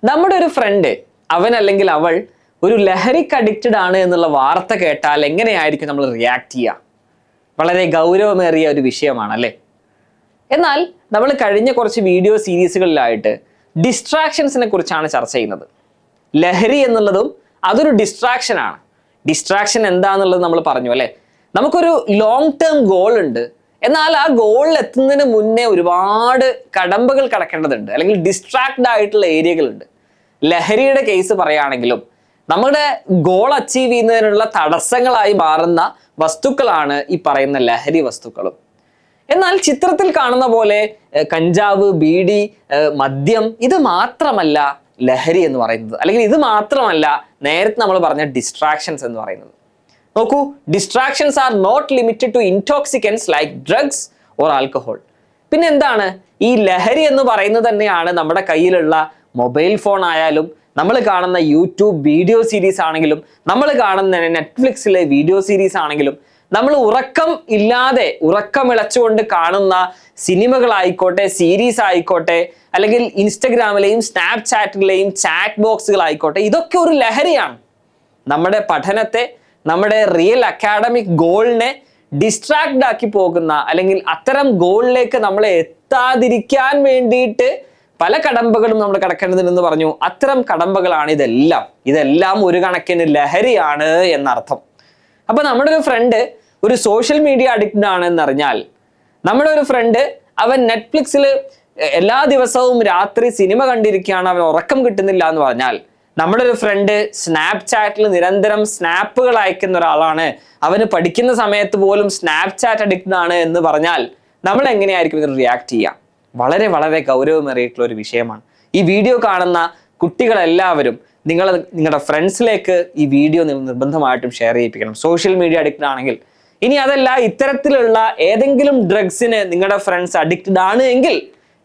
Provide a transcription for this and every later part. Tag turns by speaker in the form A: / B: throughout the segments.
A: നമ്മുടെ ഒരു ഫ്രണ്ട് അവൻ അല്ലെങ്കിൽ അവൾ ഒരു ലഹരിക്ക് അഡിക്റ്റഡ് ആണ് എന്നുള്ള വാർത്ത കേട്ടാൽ എങ്ങനെയായിരിക്കും നമ്മൾ റിയാക്ട് ചെയ്യുക? വളരെ ഗൗരവമേറിയ ഒരു വിഷയമാണ് അല്ലേ? എന്നാൽ നമ്മൾ കഴിഞ്ഞ കുറച്ച് വീഡിയോ സീരീസുകളിലായിട്ട് ഡിസ്ട്രാക്ഷൻസിനെ കുറിച്ചാണ് ചർച്ച ചെയ്യുന്നത്. ലഹരി എന്നുള്ളതും അതൊരു ഡിസ്ട്രാക്ഷനാണ്. ഡിസ്ട്രാക്ഷൻ എന്താന്നുള്ളത് നമ്മൾ പറഞ്ഞു അല്ലേ? നമുക്കൊരു ലോങ് ടേം ഗോൾ ഉണ്ട്, എന്നാൽ ആ ഗോളിൽ എത്തുന്നതിന് മുന്നേ ഒരുപാട് കടമ്പകൾ കടക്കേണ്ടതുണ്ട്, അല്ലെങ്കിൽ ഡിസ്ട്രാക്ട് ആയിട്ടുള്ള ഏരിയകളുണ്ട്. ലഹരിയുടെ കേസ് പറയുകയാണെങ്കിലും നമ്മുടെ ഗോൾ അച്ചീവ് ചെയ്യുന്നതിനുള്ള തടസ്സങ്ങളായി മാറുന്ന വസ്തുക്കളാണ് ഈ പറയുന്ന ലഹരി വസ്തുക്കളും. എന്നാൽ ചിത്രത്തിൽ കാണുന്ന പോലെ കഞ്ചാവ്, ബീഡി, മദ്യം ഇത് മാത്രമല്ല ലഹരി എന്ന് പറയുന്നത്, അല്ലെങ്കിൽ ഇത് മാത്രമല്ല നേരത്തെ നമ്മൾ പറഞ്ഞ ഡിസ്ട്രാക്ഷൻസ് എന്ന് പറയുന്നത്. നോക്കൂ, distractions are not limited to intoxicants like drugs or alcohol. പിന്നെ എന്താണ് ഈ ലഹരി എന്ന് പറയുന്നത്? തന്നെയാണ് നമ്മുടെ കയ്യിലുള്ള മൊബൈൽ ഫോൺ ആയാലും, നമ്മൾ കാണുന്ന യൂട്യൂബ് വീഡിയോ സീരീസ് ആണെങ്കിലും, നമ്മൾ കാണുന്ന നെറ്റ്ഫ്ലിക്സിലെ വീഡിയോ സീരീസ് ആണെങ്കിലും, നമ്മൾ ഉറക്കമിളച്ചുകൊണ്ട് കാണുന്ന സിനിമകളായിക്കോട്ടെ, സീരീസ് ആയിക്കോട്ടെ, അല്ലെങ്കിൽ ഇൻസ്റ്റഗ്രാമിലെയും സ്നാപ്ചാറ്റിലെയും ചാറ്റ് ബോക്സുകളായിക്കോട്ടെ, ഇതൊക്കെ ഒരു ലഹരിയാണ്. നമ്മുടെ പഠനത്തെ, നമ്മുടെ റിയൽ അക്കാഡമിക് ഗോളിനെ ഡിസ്ട്രാക്ട് ആക്കി പോകുന്ന, അല്ലെങ്കിൽ അത്തരം ഗോളിലേക്ക് നമ്മളെ എത്താതിരിക്കാൻ വേണ്ടിയിട്ട് പല കടമ്പകളും നമ്മൾ കടക്കേണ്ടതെന്ന് പറഞ്ഞു. അത്തരം കടമ്പകളാണ് ഇതെല്ലാം ഒരു കണക്കിന് ലഹരിയാണ് എന്നർത്ഥം. അപ്പൊ നമ്മുടെ ഒരു ഫ്രണ്ട് ഒരു സോഷ്യൽ മീഡിയ അഡിക്റ്റഡ് ആണ് എന്നറിഞ്ഞാൽ, നമ്മുടെ ഒരു ഫ്രണ്ട് അവൻ നെറ്റ്ഫ്ലിക്സിൽ എല്ലാ ദിവസവും രാത്രി സിനിമ കണ്ടിരിക്കുകയാണ്, അവൻ ഉറക്കം കിട്ടുന്നില്ല എന്ന് പറഞ്ഞാൽ, നമ്മുടെ ഒരു ഫ്രണ്ട് സ്നാപ്ചാറ്റിൽ നിരന്തരം സ്നാപ്പുകൾ അയക്കുന്ന ഒരാളാണ്, അവന് പഠിക്കുന്ന സമയത്ത് പോലും സ്നാപ്ചാറ്റ് അഡിക്റ്റഡ് ആണ് എന്ന് പറഞ്ഞാൽ നമ്മൾ എങ്ങനെയായിരിക്കും ഇതിന് റിയാക്ട് ചെയ്യുക? വളരെ വളരെ ഗൗരവമേറിയിട്ടുള്ള ഒരു വിഷയമാണ്. ഈ വീഡിയോ കാണുന്ന കുട്ടികളെല്ലാവരും നിങ്ങളുടെ ഫ്രണ്ട്സിലേക്ക് ഈ വീഡിയോ നിർബന്ധമായിട്ടും ഷെയർ ചെയ്യിപ്പിക്കണം, സോഷ്യൽ മീഡിയ അഡിക്റ്റഡ് ആണെങ്കിൽ. ഇനി അതല്ല, ഇത്തരത്തിലുള്ള ഏതെങ്കിലും ഡ്രഗ്സിന് നിങ്ങളുടെ ഫ്രണ്ട്സ് അഡിക്റ്റഡ് ആണ് എങ്കിൽ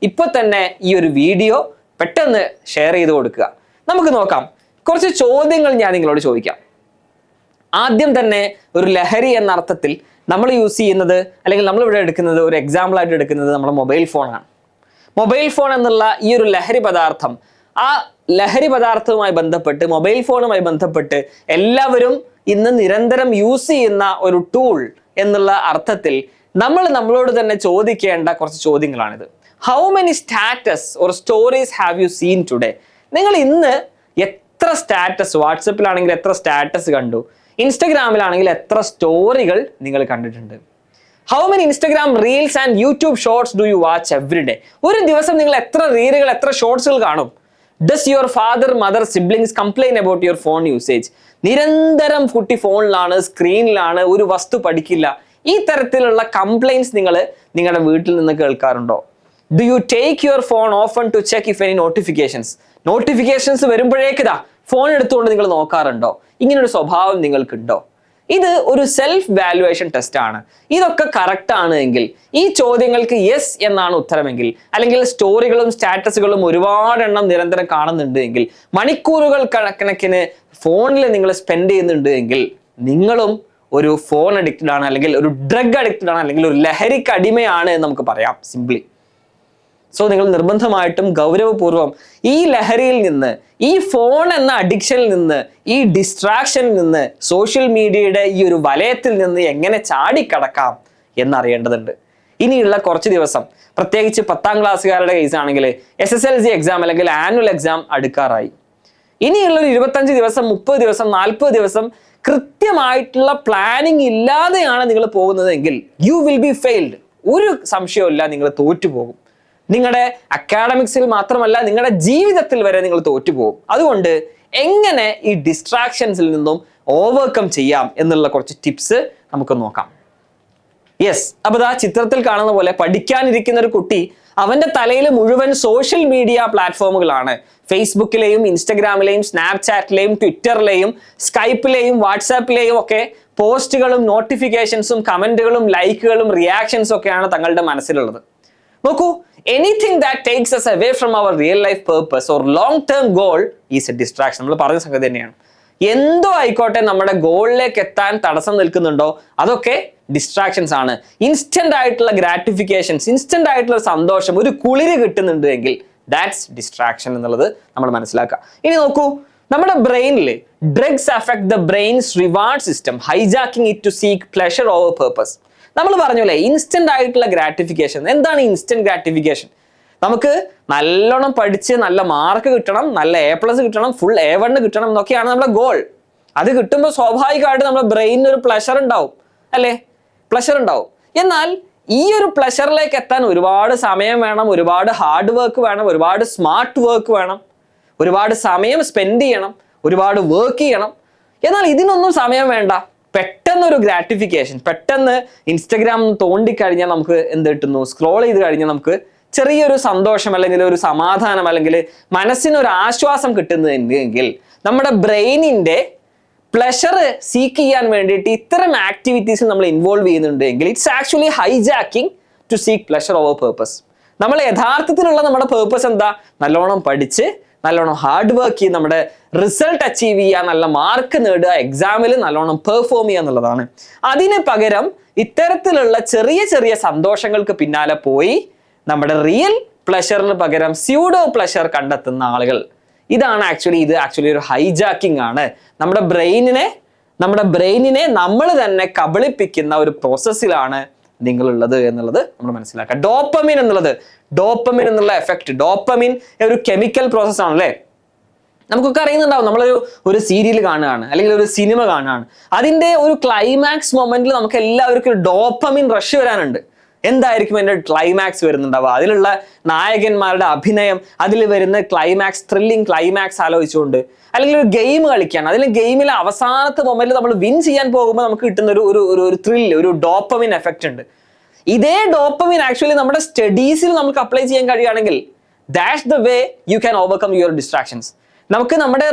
A: ഇപ്പൊ തന്നെ ഈ ഒരു വീഡിയോ പെട്ടെന്ന് ഷെയർ ചെയ്ത് കൊടുക്കുക. നമുക്ക് നോക്കാം, കുറച്ച് ചോദ്യങ്ങൾ ഞാൻ നിങ്ങളോട് ചോദിക്കാം. ആദ്യം തന്നെ ഒരു ലഹരി എന്ന അർത്ഥത്തിൽ നമ്മൾ യൂസ് ചെയ്യുന്നത്, അല്ലെങ്കിൽ നമ്മൾ ഇവിടെ എടുക്കുന്നത്, ഒരു എക്സാമ്പിൾ ആയിട്ട് എടുക്കുന്നത് നമ്മുടെ മൊബൈൽ ഫോണാണ്. മൊബൈൽ ഫോൺ എന്നുള്ള ഈ ഒരു ലഹരി പദാർത്ഥം, ആ ലഹരി പദാർത്ഥവുമായി ബന്ധപ്പെട്ട്, മൊബൈൽ ഫോണുമായി ബന്ധപ്പെട്ട് എല്ലാവരും ഇന്ന് നിരന്തരം യൂസ് ചെയ്യുന്ന ഒരു ടൂൾ എന്നുള്ള അർത്ഥത്തിൽ നമ്മളോട് തന്നെ ചോദിക്കേണ്ട കുറച്ച് ചോദ്യങ്ങളാണിത്. How many status or stories have you seen ടുഡേ? നിങ്ങൾ ഇന്ന് എത്ര സ്റ്റാറ്റസ്, വാട്സപ്പിലാണെങ്കിൽ എത്ര സ്റ്റാറ്റസ് കണ്ടു, ഇൻസ്റ്റഗ്രാമിലാണെങ്കിൽ എത്ര സ്റ്റോറികൾ നിങ്ങൾ കണ്ടിട്ടുണ്ട്? How many Instagram reels and YouTube shorts do you watch every day? ഒരു ദിവസം നിങ്ങൾ എത്ര റീലുകൾ, എത്ര ഷോർട്സുകൾ കാണും? Does your father, mother, siblings complain about your phone usage? നിരന്തരം കുട്ടി ഫോണിലാണ്, സ്ക്രീനിലാണ്, ഒരു വസ്തു പഠിക്കില്ല. ഈ തരത്തിലുള്ള കംപ്ലൈൻസ് നിങ്ങൾ നിങ്ങളുടെ വീട്ടിൽ നിന്ന് കേൾക്കാറുണ്ടോ? Do you take your phone often to check if any notifications വരുമ്പോഴേക്കിതാ ഫോൺ എടുത്തുകൊണ്ട് നിങ്ങൾ നോക്കാറുണ്ടോ? ഇങ്ങനൊരു സ്വഭാവം നിങ്ങൾക്കുണ്ടോ? ഇത് ഒരു സെൽഫ് വാല്യുവേഷൻ ടെസ്റ്റ് ആണ്. ഇതൊക്കെ കറക്റ്റ് ആണ് എങ്കിൽ, ഈ ചോദ്യങ്ങൾക്ക് യെസ് എന്നാണ് ഉത്തരമെങ്കിൽ, അല്ലെങ്കിൽ സ്റ്റോറികളും സ്റ്റാറ്റസുകളും ഒരുപാടെണ്ണം നിരന്തരം കാണുന്നുണ്ട് എങ്കിൽ, മണിക്കൂറുകൾ കണക്കിന് ഫോണിൽ നിങ്ങൾ സ്പെൻഡ് ചെയ്യുന്നുണ്ട് എങ്കിൽ, നിങ്ങളും ഒരു ഫോൺ അഡിക്റ്റഡ് ആണ്, അല്ലെങ്കിൽ ഒരു ഡ്രഗ് അഡിക്റ്റഡ് ആണ്, അല്ലെങ്കിൽ ഒരു ലഹരിക്ക് അടിമയാണ് എന്ന് നമുക്ക് പറയാം സിംപ്ലി. സോ നിങ്ങൾ നിർബന്ധമായിട്ടും ഗൗരവപൂർവം ഈ ലഹരിയിൽ നിന്ന്, ഈ ഫോൺ എന്ന അഡിക്ഷനിൽ നിന്ന്, ഈ ഡിസ്ട്രാക്ഷനിൽ നിന്ന്, സോഷ്യൽ മീഡിയയുടെ ഈ ഒരു വലയത്തിൽ നിന്ന് എങ്ങനെ ചാടിക്കടക്കാം എന്നറിയേണ്ടതുണ്ട്. ഇനിയുള്ള കുറച്ച് ദിവസം, പ്രത്യേകിച്ച് 10ാം ക്ലാസ്സുകാരുടെ കേസ് ആണെങ്കിൽ SSLC എക്സാം അല്ലെങ്കിൽ ആനുവൽ എക്സാം അടുക്കാറായി. ഇനിയുള്ള 25 ദിവസം, 30 ദിവസം, 40 ദിവസം കൃത്യമായിട്ടുള്ള പ്ലാനിങ് ഇല്ലാതെയാണ് നിങ്ങൾ പോകുന്നതെങ്കിൽ യു വിൽ ബി ഫെയിൽഡ്. ഒരു സംശയവുമില്ല, നിങ്ങൾ തോറ്റുപോകും. നിങ്ങളുടെ അക്കാഡമിക്സിൽ മാത്രമല്ല, നിങ്ങളുടെ ജീവിതത്തിൽ വരെ നിങ്ങൾ തോറ്റുപോകും. അതുകൊണ്ട് എങ്ങനെ ഈ ഡിസ്ട്രാക്ഷൻസിൽ നിന്നും ഓവർകം ചെയ്യാം എന്നുള്ള കുറച്ച് ടിപ്സ് നമുക്ക് നോക്കാം. യെസ്, അപ്പോൾ ആ ചിത്രത്തിൽ കാണുന്ന പോലെ പഠിക്കാനിരിക്കുന്ന ഒരു കുട്ടി, അവന്റെ തലയിൽ മുഴുവൻ സോഷ്യൽ മീഡിയ പ്ലാറ്റ്ഫോമുകളാണ്. ഫേസ്ബുക്കിലെയും ഇൻസ്റ്റഗ്രാമിലെയും സ്നാപ്ചാറ്റിലെയും ട്വിറ്ററിലെയും സ്കൈപ്പിലെയും വാട്സാപ്പിലെയും ഒക്കെ പോസ്റ്റുകളും നോട്ടിഫിക്കേഷൻസും കമന്റുകളും ലൈക്കുകളും റിയാക്ഷൻസും ഒക്കെയാണ് തങ്ങളുടെ മനസ്സിലുള്ളത്. നോക്കൂ, anything that takes us away from our real life purpose or long term goal is a distraction. നമ്മൾ പറഞ്ഞ സംഗതി തന്നെയാണ്. എന്തോ ആയിക്കോട്ടെ, നമ്മുടെ ഗോളിലേക്ക് എത്താൻ തടസ്സം നിൽക്കുന്നുണ്ടോ അതൊക്കെ ഡിസ്ട്രാക്ഷൻസ് ആണ്. ഇൻസ്റ്റന്റ് ആയിട്ടുള്ള ഗ്രാറ്റിഫിക്കേഷൻസ്, ഇൻസ്റ്റന്റ് ആയിട്ടുള്ള സന്തോഷം, ഒരു കുളിര് കിട്ടുന്നുണ്ട് എങ്കിൽ ദാറ്റ്സ് ഡിസ്ട്രാക്ഷൻ എന്നുള്ളത് നമ്മൾ മനസ്സിലാക്കുക. ഇനി നോക്കൂ, നമ്മുടെ ബ്രെയിനിൽ drugs affect the brain's reward system, hijacking it to seek pleasure over purpose. നമ്മൾ പറഞ്ഞല്ലേ ഇൻസ്റ്റന്റ് ആയിട്ടുള്ള ഗ്രാറ്റിഫിക്കേഷൻ. എന്താണ് ഇൻസ്റ്റന്റ് ഗ്രാറ്റിഫിക്കേഷൻ? നമുക്ക് നല്ലോണം പഠിച്ച് നല്ല മാർക്ക് കിട്ടണം, നല്ല A+ കിട്ടണം, ഫുൾ A1 കിട്ടണം എന്നൊക്കെയാണ് നമ്മുടെ ഗോൾ. അത് കിട്ടുമ്പോൾ സ്വാഭാവികമായിട്ട് നമ്മുടെ ബ്രെയിനിന് ഒരു പ്ലഷർ ഉണ്ടാവും, അല്ലേ? പ്ലഷർ ഉണ്ടാവും. എന്നാൽ ഈ ഒരു പ്ലഷറിലേക്ക് എത്താൻ ഒരുപാട് സമയം വേണം, ഒരുപാട് ഹാർഡ് വർക്ക് വേണം, ഒരുപാട് സ്മാർട്ട് വർക്ക് വേണം, ഒരുപാട് സമയം സ്പെൻഡ് ചെയ്യണം, ഒരുപാട് വർക്ക് ചെയ്യണം. എന്നാൽ ഇതിനൊന്നും സമയം വേണ്ട. പെട്ടെന്നൊരു ഗ്രാറ്റിഫിക്കേഷൻ, പെട്ടെന്ന് ഇൻസ്റ്റഗ്രാം തോണ്ടിക്കഴിഞ്ഞാൽ നമുക്ക് എന്ത് കിട്ടുന്നു? സ്ക്രോൾ ചെയ്ത് കഴിഞ്ഞാൽ നമുക്ക് ചെറിയൊരു സന്തോഷം അല്ലെങ്കിൽ ഒരു സമാധാനം അല്ലെങ്കിൽ മനസ്സിനൊരു ആശ്വാസം കിട്ടുന്നുണ്ടെങ്കിൽ നമ്മുടെ ബ്രെയിനിന്റെ പ്ലഷർ സീക്ക് ചെയ്യാൻ വേണ്ടിയിട്ട് ഇത്തരം ആക്ടിവിറ്റീസിൽ നമ്മൾ ഇൻവോൾവ് ചെയ്യുന്നുണ്ടെങ്കിൽ it's actually hijacking to seek pleasure over purpose. നമ്മൾ യഥാർത്ഥത്തിലുള്ള നമ്മുടെ പേർപ്പസ് എന്താ? നല്ലോണം പഠിച്ച് നല്ലോണം ഹാർഡ് വർക്ക് ചെയ്ത് നമ്മുടെ റിസൾട്ട് അച്ചീവ് ചെയ്യുക, നല്ല മാർക്ക് നേടുക, എക്സാമിൽ നല്ലോണം പെർഫോം ചെയ്യുക എന്നുള്ളതാണ്. അതിന് പകരം ഇത്തരത്തിലുള്ള ചെറിയ ചെറിയ സന്തോഷങ്ങൾക്ക് പിന്നാലെ പോയി നമ്മുടെ റിയൽ പ്ലഷറിന് പകരം സ്യൂഡോ പ്ലഷർ കണ്ടെത്തുന്ന ആളുകൾ, ഇതാണ് ഇത് ആക്ച്വലി ഒരു ഹൈജാക്കിംഗ് ആണ്. നമ്മുടെ ബ്രെയിനിനെ നമ്മൾ തന്നെ കബളിപ്പിക്കുന്ന ഒരു പ്രോസസ്സിലാണ് നിങ്ങളുള്ളത് എന്നുള്ളത് നമ്മൾ മനസ്സിലാക്കുക. ഡോപ്പമിൻ എന്നുള്ള എഫക്റ്റ്, ഡോപ്പമിൻ ഒരു കെമിക്കൽ പ്രോസസ് ആണല്ലേ. നമുക്കൊക്കെ അറിയുന്നുണ്ടാവും, നമ്മളൊരു സീരിയൽ കാണുകയാണ് അല്ലെങ്കിൽ ഒരു സിനിമ കാണുകയാണ്, അതിന്റെ ഒരു ക്ലൈമാക്സ് മൊമെന്റിൽ നമുക്ക് എല്ലാവർക്കും ഡോപ്പമിൻ റഷ് വരാനുണ്ട്. എന്തായിരിക്കും എൻ്റെ ക്ലൈമാക്സ് വരുന്നുണ്ടാവുക? അതിലുള്ള നായകന്മാരുടെ അഭിനയം, അതിൽ വരുന്ന ക്ലൈമാക്സ്, ത്രില്ലിംഗ് ക്ലൈമാക്സ് ആലോചിച്ചുകൊണ്ട്, അല്ലെങ്കിൽ ഒരു ഗെയിം കളിക്കുകയാണ്, അതിൽ ഗെയിമിലെ അവസാനത്തെ മൊമെന്റിൽ നമ്മൾ വിൻ ചെയ്യാൻ പോകുമ്പോൾ നമുക്ക് കിട്ടുന്ന ഒരു ത്രില്ല്, ഒരു ഡോപ്പമിൻ എഫക്റ്റ് ഉണ്ട്. ഇതേ ഡോപ്പമിൻ ആക്ച്വലി നമ്മുടെ സ്റ്റഡീസിൽ നമുക്ക് അപ്ലൈ ചെയ്യാൻ കഴിയുകയാണെങ്കിൽ that's the way you can overcome your distractions. നമുക്ക് നമ്മുടെ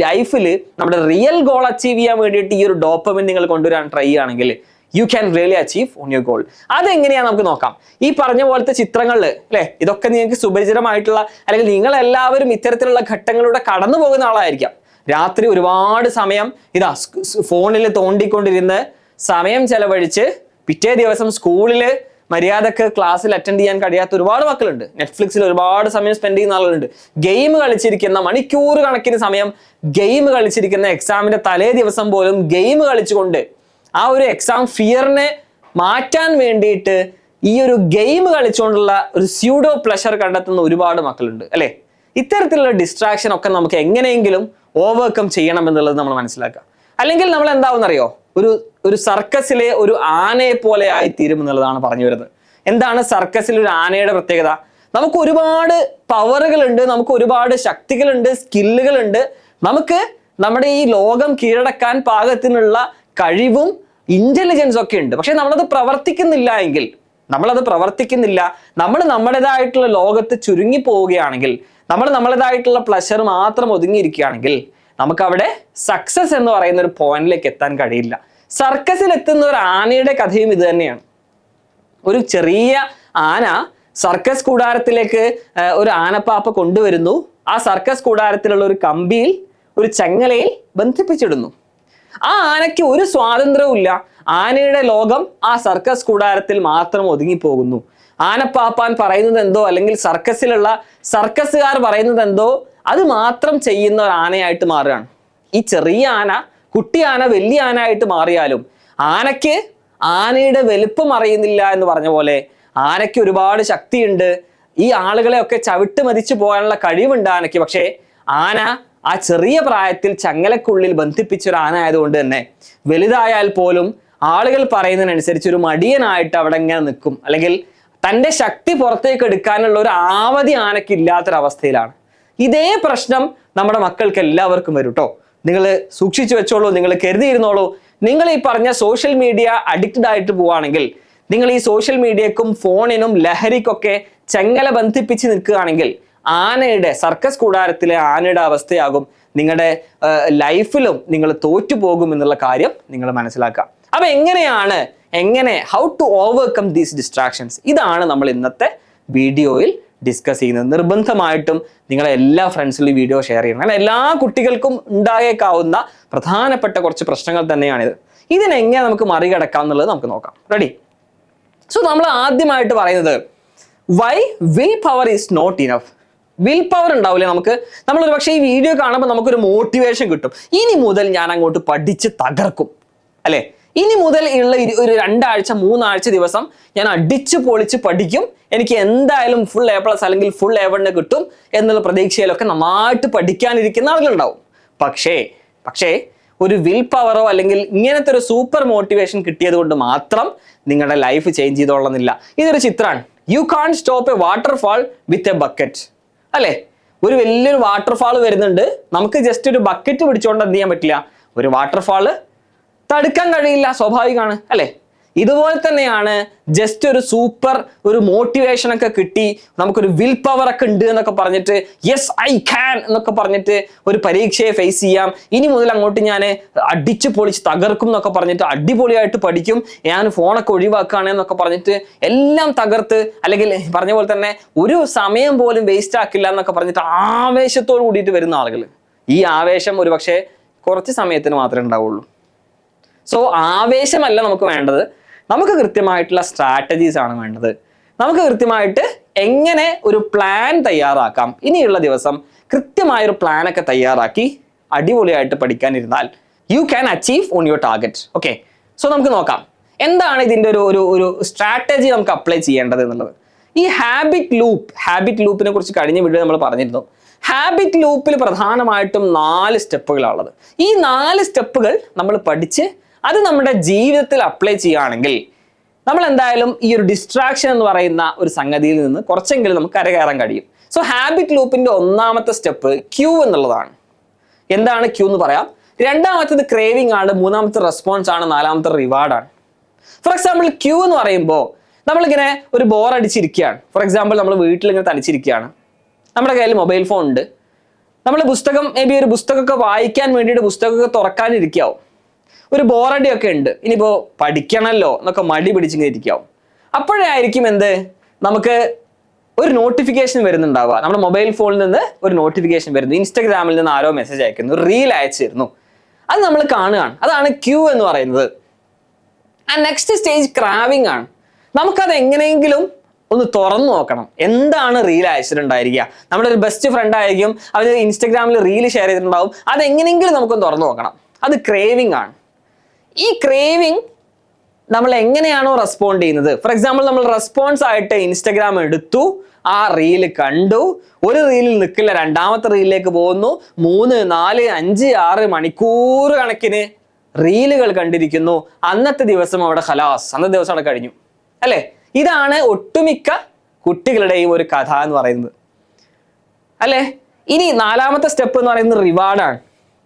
A: ലൈഫിൽ നമ്മുടെ റിയൽ ഗോൾ അച്ചീവ് ചെയ്യാൻ വേണ്ടിയിട്ട് ഈ ഒരു ഡോപ്പമിൻ നിങ്ങൾ കൊണ്ടുവരാൻ ട്രൈ ചെയ്യുകയാണെങ്കിൽ you can really achieve on your goal. അതെങ്ങനെയാണെന്ന് നമുക്ക് നോക്കാം. ഈ പറഞ്ഞ പോലത്തെ ചിത്രങ്ങളിൽ അല്ലെ, ഇതൊക്കെ നിങ്ങൾക്ക് സുപരിചിതമായിട്ടുള്ള, അല്ലെങ്കിൽ നിങ്ങൾ എല്ലാവരും ഇത്തരത്തിലുള്ള ഘട്ടങ്ങളിലൂടെ കടന്നു പോകുന്ന ആളായിരിക്കാം. രാത്രി ഒരുപാട് സമയം ഫോണിൽ തോണ്ടിക്കൊണ്ടിരുന്ന് സമയം ചെലവഴിച്ച് പിറ്റേ ദിവസം സ്കൂളിൽ മര്യാദക്ക് ക്ലാസ്സിൽ അറ്റൻഡ് ചെയ്യാൻ കഴിയാത്ത ഒരുപാട് മക്കളുണ്ട്. നെറ്റ്ഫ്ലിക്സിൽ ഒരുപാട് സമയം സ്പെൻഡ് ചെയ്യുന്ന ആളുകളുണ്ട്. ഗെയിം കളിച്ചിരിക്കുന്ന, മണിക്കൂർ കണക്കിന് സമയം ഗെയിം കളിച്ചിരിക്കുന്ന, എക്സാമിന്റെ തലേ ദിവസം പോലും ഗെയിം കളിച്ചുകൊണ്ട് ആ ഒരു എക്സാം ഫിയറിനെ മാറ്റാൻ വേണ്ടിയിട്ട് ഈ ഒരു ഗെയിം കളിച്ചുകൊണ്ടുള്ള ഒരു സ്യൂഡോ പ്ലഷർ കണ്ടെത്തുന്ന ഒരുപാട് മക്കളുണ്ട്, അല്ലെ? ഇത്തരത്തിലുള്ള ഡിസ്ട്രാക്ഷൻ ഒക്കെ നമുക്ക് എങ്ങനെയെങ്കിലും ഓവർകം ചെയ്യണം എന്നുള്ളത് നമ്മൾ മനസ്സിലാക്കുക. അല്ലെങ്കിൽ നമ്മൾ എന്താവുന്നറിയോ, ഒരു സർക്കസിലെ ഒരു ആനയെ പോലെ ആയിത്തീരും എന്നുള്ളതാണ് പറഞ്ഞു വരുന്നത്. എന്താണ് സർക്കസിൽ ഒരു ആനയുടെ പ്രത്യേകത? നമുക്ക് ഒരുപാട് പവറുകളുണ്ട്, നമുക്ക് ഒരുപാട് ശക്തികളുണ്ട്, സ്കില്ലുകളുണ്ട്, നമുക്ക് നമ്മുടെ ഈ ലോകം കീഴടക്കാൻ പാകത്തിനുള്ള കഴിവും ഇന്റലിജൻസ് ഒക്കെ ഉണ്ട്. പക്ഷെ നമ്മളത് പ്രവർത്തിക്കുന്നില്ല, നമ്മൾ നമ്മുടേതായിട്ടുള്ള ലോകത്ത് ചുരുങ്ങി പോവുകയാണെങ്കിൽ, നമ്മൾ നമ്മുടേതായിട്ടുള്ള പ്ലഷർ മാത്രം ഒതുങ്ങിയിരിക്കുകയാണെങ്കിൽ നമുക്ക് അവിടെ സക്സസ് എന്ന് പറയുന്ന ഒരു പോയിന്റിലേക്ക് എത്താൻ കഴിയില്ല. സർക്കസിൽ എത്തുന്ന ഒരു ആനയുടെ കഥയും ഇത് തന്നെയാണ്. ഒരു ചെറിയ ആന സർക്കസ് കൂടാരത്തിലേക്ക് ഒരു ആനപ്പാപ്പ കൊണ്ടുവരുന്നു. ആ സർക്കസ് കൂടാരത്തിലുള്ള ഒരു കമ്പിയിൽ, ഒരു ചങ്ങലയിൽ ബന്ധിപ്പിച്ചിടുന്നു. ആ ആനയ്ക്ക് ഒരു സ്വാതന്ത്ര്യവും ഇല്ല. ആനയുടെ ലോകം ആ സർക്കസ് കൂടാരത്തിൽ മാത്രം ഒതുങ്ങിപ്പോകുന്നു. ആനപ്പാപ്പാൻ പറയുന്നത് എന്തോ, അല്ലെങ്കിൽ സർക്കസിലുള്ള സർക്കസുകാർ പറയുന്നത് എന്തോ, അത് മാത്രം ചെയ്യുന്ന ഒരു ആനയായിട്ട് മാറുകയാണ്. ഈ ചെറിയ ആന കുട്ടി ആന വലിയ ആന ആയിട്ട് മാറിയാലും ആനയ്ക്ക് ആനയുടെ വലുപ്പം അറിയുന്നില്ല എന്ന് പറഞ്ഞ പോലെ ആനയ്ക്ക് ഒരുപാട് ശക്തിയുണ്ട്, ഈ ആളുകളെയൊക്കെ ചവിട്ട് മതിച്ചു പോകാനുള്ള കഴിവുണ്ട് ആനയ്ക്ക്. പക്ഷേ ആന ആ ചെറിയ പ്രായത്തിൽ ചങ്ങലക്കുള്ളിൽ ബന്ധിപ്പിച്ചൊരു ആന ആയതുകൊണ്ട് തന്നെ വലുതായാൽ പോലും ആളുകൾ പറയുന്നതിനനുസരിച്ച് ഒരു മടിയനായിട്ട് അവിടെ ഇങ്ങനെ നിൽക്കും, അല്ലെങ്കിൽ തൻ്റെ ശക്തി പുറത്തേക്ക് എടുക്കാനുള്ള ഒരു ആവതി ആനയ്ക്ക് ഇല്ലാത്തൊരവസ്ഥയിലാണ്. ഇതേ പ്രശ്നം നമ്മുടെ മക്കൾക്ക് എല്ലാവർക്കും വരും കേട്ടോ. നിങ്ങൾ സൂക്ഷിച്ചു വെച്ചോളൂ, നിങ്ങൾ കരുതിയിരുന്നോളൂ. നിങ്ങൾ ഈ പറഞ്ഞ സോഷ്യൽ മീഡിയ അഡിക്റ്റഡ് ആയിട്ട് പോവുകയാണെങ്കിൽ, നിങ്ങൾ ഈ സോഷ്യൽ മീഡിയക്കും ഫോണിനും ലഹരിക്കൊക്കെ ചെങ്ങല ബന്ധിപ്പിച്ച് നിൽക്കുകയാണെങ്കിൽ ആനയുടെ, സർക്കസ് കൂടാരത്തിലെ ആനയുടെ അവസ്ഥയാകും നിങ്ങളുടെ ലൈഫിലും നിങ്ങൾ തോറ്റുപോകും എന്നുള്ള കാര്യം നിങ്ങൾ മനസ്സിലാക്കുക. അപ്പൊ how to overcome these distractions, ഇതാണ് നമ്മൾ ഇന്നത്തെ വീഡിയോയിൽ ഡിസ്കസ് ചെയ്യുന്നത്. നിർബന്ധമായിട്ടും നിങ്ങളെ എല്ലാ ഫ്രണ്ട്സിലും ഈ വീഡിയോ ഷെയർ ചെയ്യണം. കാരണം എല്ലാ കുട്ടികൾക്കും ഉണ്ടായേക്കാവുന്ന പ്രധാനപ്പെട്ട കുറച്ച് പ്രശ്നങ്ങൾ തന്നെയാണിത്. ഇതിനെങ്ങനെ നമുക്ക് മറികടക്കാം എന്നുള്ളത് നമുക്ക് നോക്കാം. റെഡി? സോ നമ്മൾ ആദ്യമായിട്ട് പറയുന്നത്, why willpower is not enough. Willpower ഉണ്ടാവില്ലേ നമുക്ക്? നമ്മളൊരു പക്ഷേ ഈ വീഡിയോ കാണുമ്പോൾ നമുക്കൊരു മോട്ടിവേഷൻ കിട്ടും. ഇനി മുതൽ ഞാൻ അങ്ങോട്ട് പഠിച്ച് തകർക്കും, അല്ലേ? ഇനി മുതൽ ഉള്ള ഒരു 2 ആഴ്ച 3 ആഴ്ച ദിവസം ഞാൻ അടിച്ച് പൊളിച്ച് പഠിക്കും, എനിക്ക് എന്തായാലും ഫുൾ A+ അല്ലെങ്കിൽ ഫുൾ A1 കിട്ടും എന്നുള്ള പ്രതീക്ഷയിലൊക്കെ നന്നായിട്ട് പഠിക്കാനിരിക്കുന്ന ആളുകളുണ്ടാവും. പക്ഷേ ഒരു വിൽ പവറോ അല്ലെങ്കിൽ ഇങ്ങനത്തെ ഒരു സൂപ്പർ മോട്ടിവേഷൻ കിട്ടിയത് കൊണ്ട് മാത്രം നിങ്ങളുടെ ലൈഫ് ചേഞ്ച് ചെയ്തോളുന്നില്ല. ഇതൊരു ചിത്രമാണ്. You can't stop a waterfall with a bucket, അല്ലേ? ഒരു വലിയൊരു വാട്ടർഫാൾ വരുന്നുണ്ട്, നമുക്ക് ജസ്റ്റ് ഒരു ബക്കറ്റ് പിടിച്ചുകൊണ്ട് എന്ത് ചെയ്യാൻ പറ്റില്ല, ഒരു വാട്ടർഫാള് തടുക്കാൻ കഴിയില്ല, സ്വാഭാവികമാണ്, അല്ലേ? ഇതുപോലെ തന്നെയാണ് ജസ്റ്റ് ഒരു സൂപ്പർ ഒരു മോട്ടിവേഷൻ ഒക്കെ കിട്ടി, നമുക്കൊരു വിൽ പവർ ഒക്കെ ഉണ്ട് എന്നൊക്കെ പറഞ്ഞിട്ട് യെസ് ഐ ക്യാൻ എന്നൊക്കെ പറഞ്ഞിട്ട് ഒരു പരീക്ഷയെ ഫേസ് ചെയ്യാം, ഇനി മുതൽ അങ്ങോട്ട് ഞാൻ അടിച്ച് പൊളിച്ച് തകർക്കും എന്നൊക്കെ പറഞ്ഞിട്ട് അടിപൊളിയായിട്ട് പഠിക്കും, ഞാൻ ഫോണൊക്കെ ഒഴിവാക്കുകയാണ് എന്നൊക്കെ പറഞ്ഞിട്ട് എല്ലാം തകർത്ത്, അല്ലെങ്കിൽ പറഞ്ഞ പോലെ തന്നെ ഒരു സമയം പോലും വേസ്റ്റ് ആക്കില്ല എന്നൊക്കെ പറഞ്ഞിട്ട് ആവേശത്തോട് കൂടിയിട്ട് വരുന്ന ആളുകൾ. ഈ ആവേശം ഒരു പക്ഷേ കുറച്ച് സമയത്തിന് മാത്രമേ ഉണ്ടാവുള്ളൂ. സോ ആവേശമല്ല നമുക്ക് വേണ്ടത്, നമുക്ക് കൃത്യമായിട്ടുള്ള സ്ട്രാറ്റജീസ് ആണ് വേണ്ടത്. നമുക്ക് കൃത്യമായിട്ട് എങ്ങനെ ഒരു പ്ലാൻ തയ്യാറാക്കാം, ഇനിയുള്ള ദിവസം കൃത്യമായൊരു പ്ലാനൊക്കെ തയ്യാറാക്കി അടിപൊളിയായിട്ട് പഠിക്കാനിരുന്നാൽ you can achieve on your target. Okay, so നമുക്ക് നോക്കാം എന്താണ് ഇതിൻ്റെ ഒരു സ്ട്രാറ്റജി നമുക്ക് അപ്ലൈ ചെയ്യേണ്ടത് എന്നുള്ളത്. ഈ ഹാബിറ്റ് ലൂപ്പിനെ കുറിച്ച് കഴിഞ്ഞ വീഡിയോ നമ്മൾ പറഞ്ഞിരുന്നു. ഹാബിറ്റ് ലൂപ്പിൽ പ്രധാനമായിട്ടും 4 സ്റ്റെപ്പുകളാണുള്ളത്. ഈ 4 സ്റ്റെപ്പുകൾ നമ്മൾ പഠിച്ച് അത് നമ്മുടെ ജീവിതത്തിൽ അപ്ലൈ ചെയ്യുകയാണെങ്കിൽ നമ്മൾ എന്തായാലും ഈ ഒരു ഡിസ്ട്രാക്ഷൻ എന്ന് പറയുന്ന ഒരു സംഗതിയിൽ നിന്ന് കുറച്ചെങ്കിലും നമുക്ക് കരകയറാൻ കഴിയും. സോ ഹാബിറ്റ് ലൂപ്പിന്റെ 1ാമത്തെ സ്റ്റെപ്പ് ക്യൂ എന്നുള്ളതാണ്. എന്താണ് ക്യൂ എന്ന് പറയാം. 2ാമത്തേത് ക്രേവിംഗ് ആണ്, 3ാമത്തെ റെസ്പോൺസ് ആണ്, 4ാമത്തെ റിവാർഡാണ്. ഫോർ എക്സാമ്പിൾ ക്യൂ എന്ന് പറയുമ്പോൾ നമ്മളിങ്ങനെ ഒരു ബോർ അടിച്ചിരിക്കുകയാണ്. ഫോർ എക്സാമ്പിൾ നമ്മൾ വീട്ടിൽ ഇങ്ങനെ തനിച്ചിരിക്കുകയാണ്, നമ്മുടെ കയ്യിൽ മൊബൈൽ ഫോൺ ഉണ്ട്, നമ്മൾ പുസ്തകം മേ ബി ഒരു പുസ്തകമൊക്കെ വായിക്കാൻ വേണ്ടിയിട്ട് പുസ്തകമൊക്കെ തുറക്കാനിരിക്കാവും, ഒരു ബോറടിയൊക്കെ ഉണ്ട്, ഇനിയിപ്പോൾ പഠിക്കണമല്ലോ എന്നൊക്കെ മടി പിടിച്ചിങ്ങനെ ഇരിക്കാവും. അപ്പോഴായിരിക്കും നമുക്ക് ഒരു നോട്ടിഫിക്കേഷൻ വരുന്നുണ്ടാവുക. നമ്മുടെ മൊബൈൽ ഫോണിൽ നിന്ന് ഒരു നോട്ടിഫിക്കേഷൻ വരുന്നു, ഇൻസ്റ്റാഗ്രാമിൽ നിന്ന് ആരോ മെസ്സേജ് അയക്കുന്നു, റീൽ അയച്ചിരുന്നു, അത് നമ്മൾ കാണുകയാണ്. അതാണ് ക്യൂ എന്ന് പറയുന്നത്. നെക്സ്റ്റ് സ്റ്റേജ് ക്രാവിംഗ് ആണ്. നമുക്കത് എങ്ങനെയെങ്കിലും ഒന്ന് തുറന്നു നോക്കണം, എന്താണ് റീൽ അയച്ചിട്ടുണ്ടായിരിക്കുക. നമ്മുടെ ഒരു ബെസ്റ്റ് ഫ്രണ്ട് ആയിരിക്കും, അവർ ഇൻസ്റ്റാഗ്രാമിൽ റീൽ ഷെയർ ചെയ്തിട്ടുണ്ടാവും, അതെങ്ങനെയെങ്കിലും നമുക്കൊന്ന് തുറന്നു നോക്കണം. അത് ക്രേവിംഗ് ആണ്. ഈ ക്രേവിംഗ് നമ്മൾ എങ്ങനെയാണോ റെസ്പോണ്ട് ചെയ്യുന്നത്, ഫോർ എക്സാമ്പിൾ നമ്മൾ റെസ്പോൺസ് ആയിട്ട് ഇൻസ്റ്റാഗ്രാം എടുത്തു, ആ റീല് കണ്ടു, ഒരു റീലിൽ നിൽക്കില്ല, 2ാമത്തെ റീലിലേക്ക് പോകുന്നു, 3, 4, 5, 6 മണിക്കൂർ കണക്കിന് റീലുകൾ കണ്ടിരിക്കുന്നു, അന്നത്തെ ദിവസം അവിടെ ഖലാസ്, അന്നത്തെ ദിവസം അവിടെ കഴിഞ്ഞു, അല്ലേ? ഇതാണ് ഒട്ടുമിക്ക കുട്ടികളുടെയും ഒരു കഥ എന്ന് പറയുന്നത്, അല്ലേ? ഇനി 4ാമത്തെ സ്റ്റെപ്പ് എന്ന് പറയുന്നത് റിവാർഡാണ്.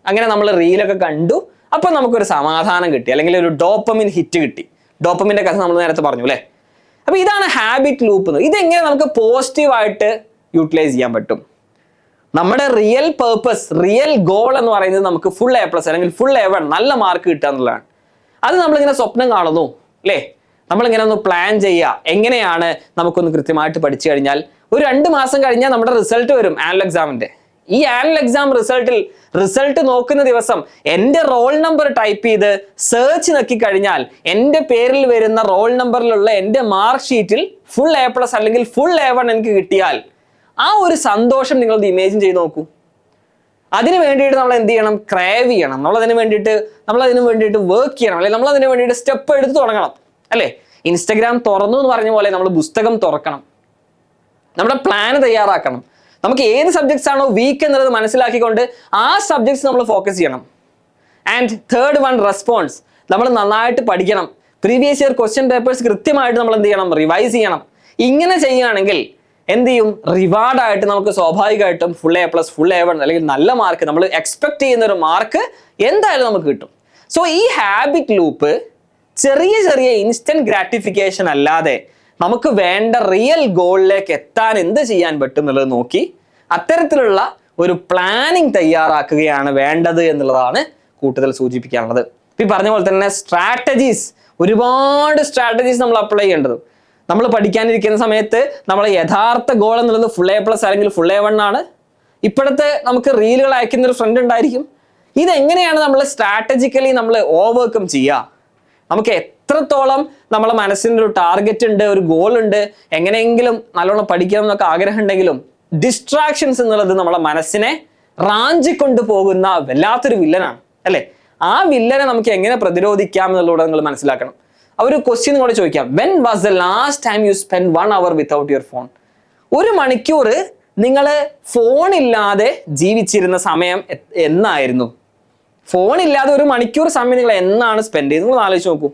A: അങ്ങനെ നമ്മൾ റീലൊക്കെ കണ്ടു, അപ്പൊ നമുക്കൊരു സമാധാനം കിട്ടി, അല്ലെങ്കിൽ ഒരു ഡോപ്പമിൻ ഹിറ്റ് കിട്ടി. ഡോപ്പമിന്റെ കഥ നമ്മൾ നേരത്തെ പറഞ്ഞു, അല്ലേ? അപ്പൊ ഇതാണ് ഹാബിറ്റ് ലൂപ്പ്. ഇതെങ്ങനെ നമുക്ക് പോസിറ്റീവായിട്ട് യൂട്ടിലൈസ് ചെയ്യാൻ പറ്റും? നമ്മുടെ റിയൽ പേർപ്പസ്, റിയൽ ഗോൾ എന്ന് പറയുന്നത് നമുക്ക് ഫുൾ A+ അല്ലെങ്കിൽ ഫുൾ A1 നല്ല മാർക്ക് കിട്ടുക എന്നുള്ളതാണ്. അത് നമ്മളിങ്ങനെ സ്വപ്നം കാണുന്നു, അല്ലേ? നമ്മളിങ്ങനെ ഒന്ന് പ്ലാൻ ചെയ്യുക, എങ്ങനെയാണ് നമുക്കൊന്ന് കൃത്യമായിട്ട് പഠിച്ചു കഴിഞ്ഞാൽ ഒരു 2 മാസം കഴിഞ്ഞാൽ നമ്മുടെ റിസൾട്ട് വരും, ആനുവൽ എക്സാമിന്റെ. ഈ ആനുവൽ എക്സാം റിസൾട്ട് നോക്കുന്ന ദിവസം എൻ്റെ റോൾ നമ്പർ ടൈപ്പ് ചെയ്ത് സെർച്ച് നോക്കി കഴിഞ്ഞാൽ എൻ്റെ പേരിൽ വരുന്ന റോൾ നമ്പറിലുള്ള എൻ്റെ മാർക്ക് ഷീറ്റിൽ ഫുൾ A+ അല്ലെങ്കിൽ ഫുൾ A1 എനിക്ക് കിട്ടിയാൽ ആ ഒരു സന്തോഷം നിങ്ങൾ ഇമേജിൻ ചെയ്ത് നോക്കൂ. അതിന് വേണ്ടിയിട്ട് നമ്മൾ എന്ത് ചെയ്യണം? ക്രേവ് ചെയ്യണം. നമ്മളതിന് വേണ്ടിയിട്ട് വർക്ക് ചെയ്യണം, അല്ലെങ്കിൽ നമ്മളതിന് വേണ്ടിയിട്ട് സ്റ്റെപ്പ് എടുത്ത് തുടങ്ങണം, അല്ലേ? ഇൻസ്റ്റാഗ്രാം തുറന്നു എന്ന് പറഞ്ഞ പോലെ നമ്മൾ പുസ്തകം തുറക്കണം, നമ്മുടെ പ്ലാൻ തയ്യാറാക്കണം. നമുക്ക് ഏത് സബ്ജക്ട്സ് ആണോ വീക്ക് എന്നുള്ളത് മനസ്സിലാക്കിക്കൊണ്ട് ആ സബ്ജക്ട്സ് നമ്മൾ ഫോക്കസ് ചെയ്യണം. ആൻഡ് 3rd വൺ റെസ്പോൺസ്, നമ്മൾ നന്നായിട്ട് പഠിക്കണം. പ്രീവിയസ് ഇയർ ക്വസ്റ്റ്യൻ പേപ്പേഴ്സ് കൃത്യമായിട്ട് നമ്മൾ എന്ത് ചെയ്യണം? റിവൈസ് ചെയ്യണം. ഇങ്ങനെ ചെയ്യുകയാണെങ്കിൽ എന്ത് ചെയ്യും? റിവാർഡായിട്ട് നമുക്ക് സ്വാഭാവികമായിട്ടും ഫുൾ A+, ഫുൾ A1 അല്ലെങ്കിൽ നല്ല മാർക്ക്, നമ്മൾ എക്സ്പെക്ട് ചെയ്യുന്ന ഒരു മാർക്ക് എന്തായാലും നമുക്ക് കിട്ടും. സോ ഈ ഹാബിറ്റ് ലൂപ്പ് ചെറിയ ഇൻസ്റ്റന്റ് ഗ്രാറ്റിഫിക്കേഷൻ അല്ലാതെ നമുക്ക് വേണ്ട റിയൽ ഗോളിലേക്ക് എത്താൻ എന്ത് ചെയ്യാൻ പറ്റും എന്നുള്ളത് നോക്കി അത്തരത്തിലുള്ള ഒരു പ്ലാനിങ് തയ്യാറാക്കുകയാണ് വേണ്ടത് എന്നുള്ളതാണ് കൂടുതൽ സൂചിപ്പിക്കാനുള്ളത്. ഈ പറഞ്ഞ പോലെ തന്നെ ഒരുപാട് സ്ട്രാറ്റജീസ് നമ്മൾ അപ്ലൈ ചെയ്യേണ്ടത്. നമ്മൾ പഠിക്കാനിരിക്കുന്ന സമയത്ത് നമ്മൾ യഥാർത്ഥ ഗോൾ എന്നുള്ളത് ഫുൾ A+ അല്ലെങ്കിൽ ഫുൾ A1 ആണ്. ഇപ്പോഴത്തെ നമുക്ക് റീലുകൾ അയക്കുന്ന ഒരു ഫ്രണ്ട് ഉണ്ടായിരിക്കും. ഇതെങ്ങനെയാണ് നമ്മൾ സ്ട്രാറ്റജിക്കലി നമ്മൾ ഓവർകം ചെയ്യുക? നമുക്ക് എത്രത്തോളം നമ്മളെ മനസ്സിന് ഒരു ടാർഗറ്റ് ഉണ്ട്, ഒരു ഗോൾ ഉണ്ട്, എങ്ങനെയെങ്കിലും നല്ലോണം പഠിക്കണം എന്നൊക്കെ ആഗ്രഹം ഉണ്ടെങ്കിലും ഡിസ്ട്രാക്ഷൻസ് എന്നുള്ളത് നമ്മളെ മനസ്സിനെ റാഞ്ചിക്കൊണ്ടു പോകുന്ന വല്ലാത്തൊരു വില്ലനാണ് അല്ലെ. ആ വില്ലനെ നമുക്ക് എങ്ങനെ പ്രതിരോധിക്കാം എന്നുള്ളത് നിങ്ങൾ മനസ്സിലാക്കണം. ഒരു ക്വസ്റ്റ്യൻ കൂടെ ചോദിക്കാം. When was the last time you spend 1 hour without your phone? 1 മണിക്കൂർ നിങ്ങൾ ഫോൺ ഇല്ലാതെ ജീവിച്ചിരുന്ന സമയം എന്നായിരുന്നു? ഫോൺ ഇല്ലാതെ 1 മണിക്കൂർ സമയം നിങ്ങൾ എന്നാണ് സ്പെൻഡ് ചെയ്ത്? നിങ്ങൾ ആലോചിച്ച് നോക്കൂ.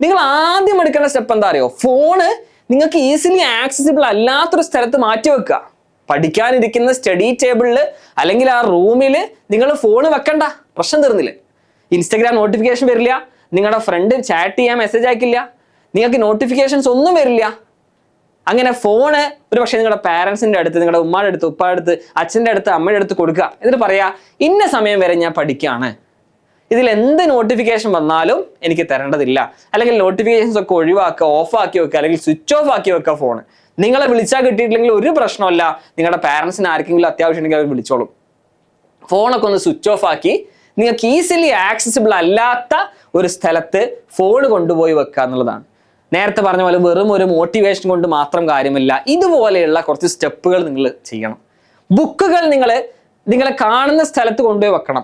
A: നിങ്ങൾ ആദ്യം എടുക്കേണ്ട സ്റ്റെപ്പ് എന്താ അറിയോ? ഫോണ് നിങ്ങൾക്ക് ഈസിലി ആക്സസിബിൾ അല്ലാത്തൊരു സ്ഥലത്ത് മാറ്റി വെക്കുക. പഠിക്കാനിരിക്കുന്ന സ്റ്റഡി ടേബിളിൽ അല്ലെങ്കിൽ ആ റൂമിൽ നിങ്ങൾ ഫോണ് വെക്കണ്ട, പ്രശ്നം തീർന്നില്ലേ? ഇൻസ്റ്റഗ്രാം നോട്ടിഫിക്കേഷൻ വരില്ല, നിങ്ങളുടെ ഫ്രണ്ട് ചാറ്റ് ചെയ്യാൻ മെസ്സേജ് അയക്കില്ല, നിങ്ങൾക്ക് നോട്ടിഫിക്കേഷൻസ് ഒന്നും വരില്ല. അങ്ങനെ ഫോണ് ഒരു പക്ഷേ നിങ്ങളുടെ പാരൻസിന്റെ അടുത്ത്, നിങ്ങളുടെ ഉമ്മയുടെ അടുത്ത്, ഉപ്പയുടെ അടുത്ത്, അച്ഛൻ്റെ അടുത്ത്, അമ്മയുടെ അടുത്ത് കൊടുക്കുക. എന്നിട്ട് പറയാ, ഇന്ന സമയം വരെ ഞാൻ പഠിക്കുകയാണ്, ഇതിൽ എന്ത് നോട്ടിഫിക്കേഷൻ വന്നാലും എനിക്ക് തരേണ്ടതില്ല, അല്ലെങ്കിൽ നോട്ടിഫിക്കേഷൻസ് ഒക്കെ ഒഴിവാക്കുക, ഓഫ് ആക്കി വെക്കുക, അല്ലെങ്കിൽ സ്വിച്ച് ഓഫ് ആക്കി വെക്കുക ഫോൺ. നിങ്ങളെ വിളിച്ചാൽ കിട്ടിയിട്ടില്ലെങ്കിൽ ഒരു പ്രശ്നമല്ല, നിങ്ങളുടെ പാരൻസിന് ആർക്കെങ്കിലും അത്യാവശ്യം ഉണ്ടെങ്കിൽ അവർ വിളിച്ചോളും. ഫോണൊക്കെ ഒന്ന് സ്വിച്ച് ഓഫ് ആക്കി നിങ്ങൾക്ക് ഈസിലി ആക്സസിബിൾ അല്ലാത്ത ഒരു സ്ഥലത്ത് ഫോൺ കൊണ്ടുപോയി വെക്കുക എന്നുള്ളതാണ്. നേരത്തെ പറഞ്ഞ പോലെ വെറും ഒരു മോട്ടിവേഷൻ കൊണ്ട് മാത്രം കാര്യമില്ല, ഇതുപോലെയുള്ള കുറച്ച് സ്റ്റെപ്പുകൾ നിങ്ങൾ ചെയ്യണം. ബുക്കുകൾ നിങ്ങളെ കാണുന്ന സ്ഥലത്ത് കൊണ്ടുപോയി വെക്കണം.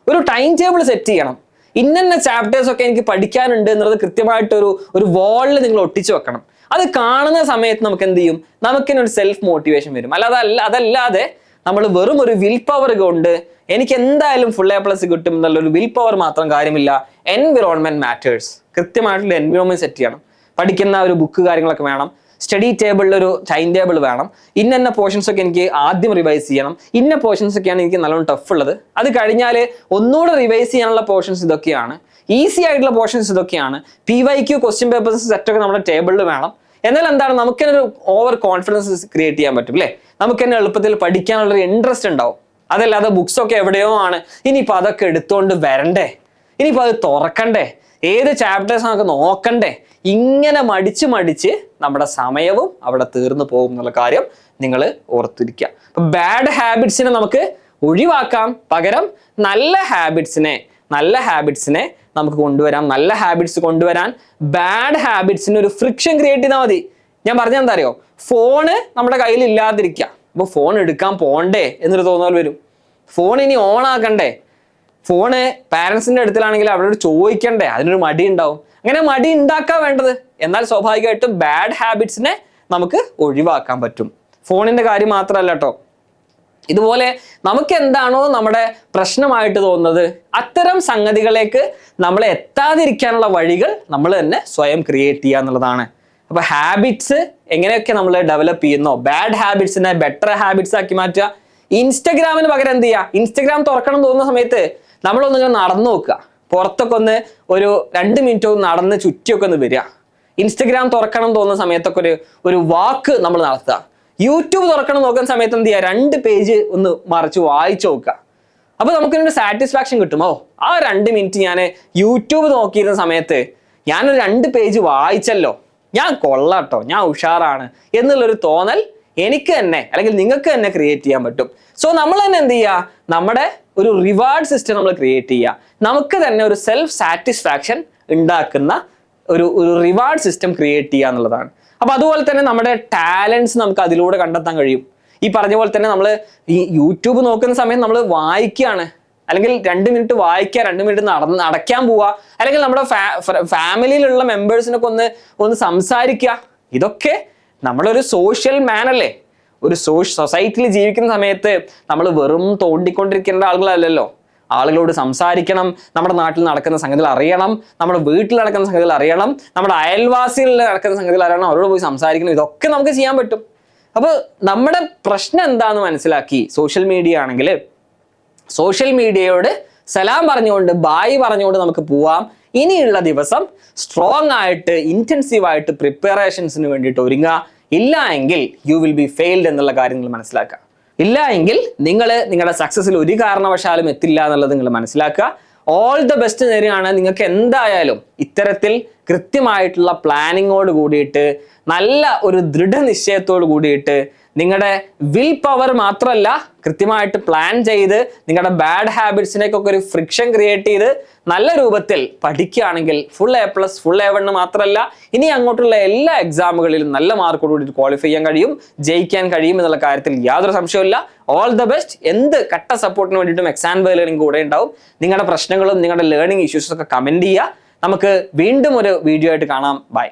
A: ഒരു ടൈം ടേബിൾ സെറ്റ് ചെയ്യണം. ഇന്ന ചാപ്റ്റേഴ്സ് ഒക്കെ എനിക്ക് പഠിക്കാനുണ്ട് എന്നുള്ളത് കൃത്യമായിട്ടൊരു വാളിൽ നിങ്ങൾ ഒട്ടിച്ചു വെക്കണം. അത് കാണുന്ന സമയത്ത് നമുക്ക് എന്ത് ചെയ്യും? നമുക്കിനൊരു സെൽഫ് മോട്ടിവേഷൻ വരും. അതല്ലാതെ നമ്മൾ വെറും ഒരു വിൽ പവർ കൊണ്ട് എനിക്ക് എന്തായാലും ഫുൾ A+ കിട്ടും എന്നുള്ളൊരു വിൽ പവർ മാത്രം കാര്യമില്ല. Environment matters. കൃത്യമായിട്ടുള്ള എൻവിറോൺമെന്റ് സെറ്റ് ചെയ്യണം. പഠിക്കുന്ന ഒരു ബുക്ക് കാര്യങ്ങളൊക്കെ വേണം. സ്റ്റഡി ടേബിളിൽ ഒരു ടൈം ടേബിൾ വേണം. ഇന്ന പോർഷൻസ് ഒക്കെ എനിക്ക് ആദ്യം റിവൈസ് ചെയ്യണം. ഇന്ന പോർഷൻസ് ഒക്കെയാണ് എനിക്ക് നല്ലോണം ടഫ് ഉള്ളത്. അത് കഴിഞ്ഞാൽ ഒന്നുകൂടെ റിവൈസ് ചെയ്യാനുള്ള പോർഷൻസ് ഇതൊക്കെയാണ്. ഈസി ആയിട്ടുള്ള പോർഷൻസ് ഇതൊക്കെയാണ്. PYQ ക്വസ്റ്റ്യൻ പേപ്പേഴ്സ് സെറ്റൊക്കെ നമ്മുടെ ടേബിളിൽ വേണം. എന്നാൽ എന്താണ്, നമുക്കൊരു ഓവർ കോൺഫിഡൻസ് ക്രിയേറ്റ് ചെയ്യാൻ പറ്റും അല്ലേ? നമുക്ക് തന്നെ എളുപ്പത്തിൽ പഠിക്കാനുള്ളൊരു ഇൻട്രസ്റ്റ് ഉണ്ടാവും. അതല്ലാതെ ബുക്സ് ഒക്കെ എവിടെയോ ആണ്, ഇനിയിപ്പോൾ അതൊക്കെ എടുത്തുകൊണ്ട് വരണ്ടേ, ഇനിയിപ്പോൾ അത് തുറക്കണ്ടേ, ഏത് ചാപ്റ്റേഴ്സ് നമുക്ക് നോക്കണ്ടേ, ഇങ്ങനെ മടിച്ച് നമ്മുടെ സമയവും അവിടെ തീർന്നു പോകും എന്നുള്ള കാര്യം നിങ്ങൾ ഓർത്തിരിക്കുക. അപ്പൊ ബാഡ് ഹാബിറ്റ്സിനെ നമുക്ക് ഒഴിവാക്കാം, പകരം നല്ല ഹാബിറ്റ്സിനെ നമുക്ക് കൊണ്ടുവരാം. നല്ല ഹാബിറ്റ്സ് കൊണ്ടുവരാൻ ബാഡ് ഹാബിറ്റ്സിന് ഒരു ഫ്രിക്ഷൻ ക്രിയേറ്റ് ചെയ്താൽ മതി. ഞാൻ പറഞ്ഞാൽ എന്താ അറിയോ? ഫോണ് നമ്മുടെ കയ്യിൽ ഇല്ലാതിരിക്കുക. അപ്പോൾ ഫോൺ എടുക്കാൻ പോണ്ടേ എന്നൊരു തോന്നൽ വരും. ഫോൺ ഇനി ഓൺ ആക്കണ്ടേ, ഫോണ് പാരൻസിന്റെ അടുത്തിലാണെങ്കിൽ അവരോട് ചോദിക്കണ്ടേ, അതിനൊരു മടി ഉണ്ടാവും. അങ്ങനെ മടി ഉണ്ടാക്കാൻ വേണ്ടത്. എന്നാൽ സ്വാഭാവികമായിട്ടും ബാഡ് ഹാബിറ്റ്സിനെ നമുക്ക് ഒഴിവാക്കാൻ പറ്റും. ഫോണിന്റെ കാര്യം മാത്രമല്ല കേട്ടോ, ഇതുപോലെ നമുക്ക് എന്താണോ നമ്മുടെ പ്രശ്നമായിട്ട് തോന്നുന്നത്, അത്തരം സംഗതികളിലേക്ക് നമ്മൾ എത്താതിരിക്കാനുള്ള വഴികൾ നമ്മൾ തന്നെ സ്വയം ക്രിയേറ്റ് ചെയ്യുക എന്നുള്ളതാണ്. അപ്പൊ ഹാബിറ്റ്സ് എങ്ങനെയൊക്കെ നമ്മൾ ഡെവലപ്പ് ചെയ്യുന്നോ, ബാഡ് ഹാബിറ്റ്സിനെ ബെറ്റർ ഹാബിറ്റ്സ് ആക്കി മാറ്റുക. ഇൻസ്റ്റഗ്രാമിന് പകരം എന്ത് ചെയ്യുക? ഇൻസ്റ്റഗ്രാം തുറക്കണം തോന്നുന്ന സമയത്ത് നമ്മളൊന്നിങ്ങനെ നടന്നു നോക്കുക, പുറത്തൊക്കെ ഒന്ന് ഒരു 2 മിനിറ്റ് ഒന്ന് നടന്ന് ചുറ്റിയൊക്കെ ഒന്ന് വരിക. ഇൻസ്റ്റഗ്രാം തുറക്കണം തോന്നുന്ന സമയത്തൊക്കെ ഒരു വാക്ക് നമ്മൾ നടത്തുക. യൂട്യൂബ് തുറക്കണം നോക്കുന്ന സമയത്ത് എന്ത് ചെയ്യുക? 2 പേജ് ഒന്ന് മറിച്ച് വായിച്ചു നോക്കുക. അപ്പൊ നമുക്കിനൊരു സാറ്റിസ്ഫാക്ഷൻ കിട്ടുമോ? ആ 2 മിനിറ്റ് ഞാൻ യൂട്യൂബ് നോക്കിയിരുന്ന സമയത്ത് ഞാനൊരു 2 പേജ് വായിച്ചല്ലോ, ഞാൻ കൊള്ളാട്ടോ, ഞാൻ ഉഷാറാണ് എന്നുള്ളൊരു തോന്നൽ എനിക്ക് തന്നെ അല്ലെങ്കിൽ നിങ്ങൾക്ക് തന്നെ ക്രിയേറ്റ് ചെയ്യാൻ പറ്റും. സോ നമ്മൾ തന്നെ എന്ത് ചെയ്യുക? നമ്മുടെ ഒരു റിവാർഡ് സിസ്റ്റം നമ്മൾ ക്രിയേറ്റ് ചെയ്യുക. നമുക്ക് തന്നെ ഒരു സെൽഫ് സാറ്റിസ്ഫാക്ഷൻ ഉണ്ടാക്കുന്ന ഒരു റിവാർഡ് സിസ്റ്റം ക്രിയേറ്റ് ചെയ്യുക എന്നുള്ളതാണ്. അപ്പൊ അതുപോലെ തന്നെ നമ്മുടെ ടാലൻസ് നമുക്ക് അതിലൂടെ കണ്ടെത്താൻ കഴിയും. ഈ പറഞ്ഞ പോലെ തന്നെ നമ്മൾ ഈ യൂട്യൂബ് നോക്കുന്ന സമയം നമ്മൾ വായിക്കുകയാണ്, അല്ലെങ്കിൽ 2 മിനിറ്റ് വായിക്കുക, 2 മിനിറ്റ് നടക്കാൻ പോവുക, അല്ലെങ്കിൽ നമ്മുടെ ഫാമിലിയിലുള്ള മെമ്പേഴ്സിനൊക്കെ ഒന്ന് സംസാരിക്കുക. ഇതൊക്കെ നമ്മളൊരു സോഷ്യൽ മാൻ അല്ലേ? ഒരു സൊസൈറ്റിയിൽ ജീവിക്കുന്ന സമയത്ത് നമ്മൾ വെറും തോണ്ടിക്കൊണ്ടിരിക്കേണ്ട ആളുകളല്ലല്ലോ. ആളുകളോട് സംസാരിക്കണം, നമ്മുടെ നാട്ടിൽ നടക്കുന്ന സംഗതികൾ അറിയണം, നമ്മുടെ വീട്ടിൽ നടക്കുന്ന സംഗതികൾ അറിയണം, നമ്മുടെ അയൽവാസികളിൽ നടക്കുന്ന സംഗതികൾ അറിയണം, അവരോട് പോയി സംസാരിക്കണം. ഇതൊക്കെ നമുക്ക് ചെയ്യാൻ പറ്റും. അപ്പോൾ നമ്മുടെ പ്രശ്നം എന്താണെന്ന് മനസ്സിലാക്കി സോഷ്യൽ മീഡിയ ആണെങ്കിൽ സോഷ്യൽ മീഡിയയോട് സലാം പറഞ്ഞുകൊണ്ട് ബായ് പറഞ്ഞുകൊണ്ട് നമുക്ക് പോവാം. ഇനിയുള്ള ദിവസം സ്ട്രോങ് ആയിട്ട് ഇന്റൻസീവ് ആയിട്ട് പ്രിപ്പറേഷൻസിന് വേണ്ടിയിട്ട് ഒരുങ്ങുക. ഇല്ല എങ്കിൽ യു വിൽ ബി ഫെയിൽഡ് എന്നുള്ള കാര്യം നിങ്ങൾ മനസ്സിലാക്കുക. ഇല്ല എങ്കിൽ നിങ്ങൾ നിങ്ങളുടെ സക്സസിൽ ഒരു കാരണവശാലും എത്തില്ല എന്നുള്ളത് നിങ്ങൾ മനസ്സിലാക്കുക. ഓൾ ദ ബെസ്റ്റ് നേരെയാണ്. നിങ്ങൾക്ക് എന്തായാലും ഇത്തരത്തിൽ കൃത്യമായിട്ടുള്ള പ്ലാനിങ്ങോട് കൂടിയിട്ട്, നല്ല ഒരു ദൃഢനിശ്ചയത്തോട് കൂടിയിട്ട് നിങ്ങളുടെ വിൽ പവർ മാത്രമല്ല, കൃത്യമായിട്ട് പ്ലാൻ ചെയ്ത് നിങ്ങളുടെ ബാഡ് ഹാബിറ്റ്സിനേക്കൊക്കെ ഒരു ഫ്രിക്ഷൻ ക്രിയേറ്റ് ചെയ്ത് നല്ല രൂപത്തിൽ പഠിക്കുകയാണെങ്കിൽ full A+, full A1 മാത്രമല്ല, ഇനി അങ്ങോട്ടുള്ള എല്ലാ എക്സാമുകളിലും നല്ല മാർക്കോടുകൂടി ക്വാളിഫൈ ചെയ്യാൻ കഴിയും, ജയിക്കാൻ കഴിയും എന്നുള്ള കാര്യത്തിൽ യാതൊരു സംശയമില്ല. All the best. എന്ത് കട്ട സപ്പോർട്ടിന് വേണ്ടിയിട്ടും എക്സാം ലേണിംഗ് കൂടെ ഉണ്ടാവും. നിങ്ങളുടെ പ്രശ്നങ്ങളും നിങ്ങളുടെ ലേണിംഗ് ഇഷ്യൂസും ഒക്കെ കമന്റ് ചെയ്യുക. നമുക്ക് വീണ്ടും ഒരു വീഡിയോ ആയിട്ട് കാണാം. ബൈ.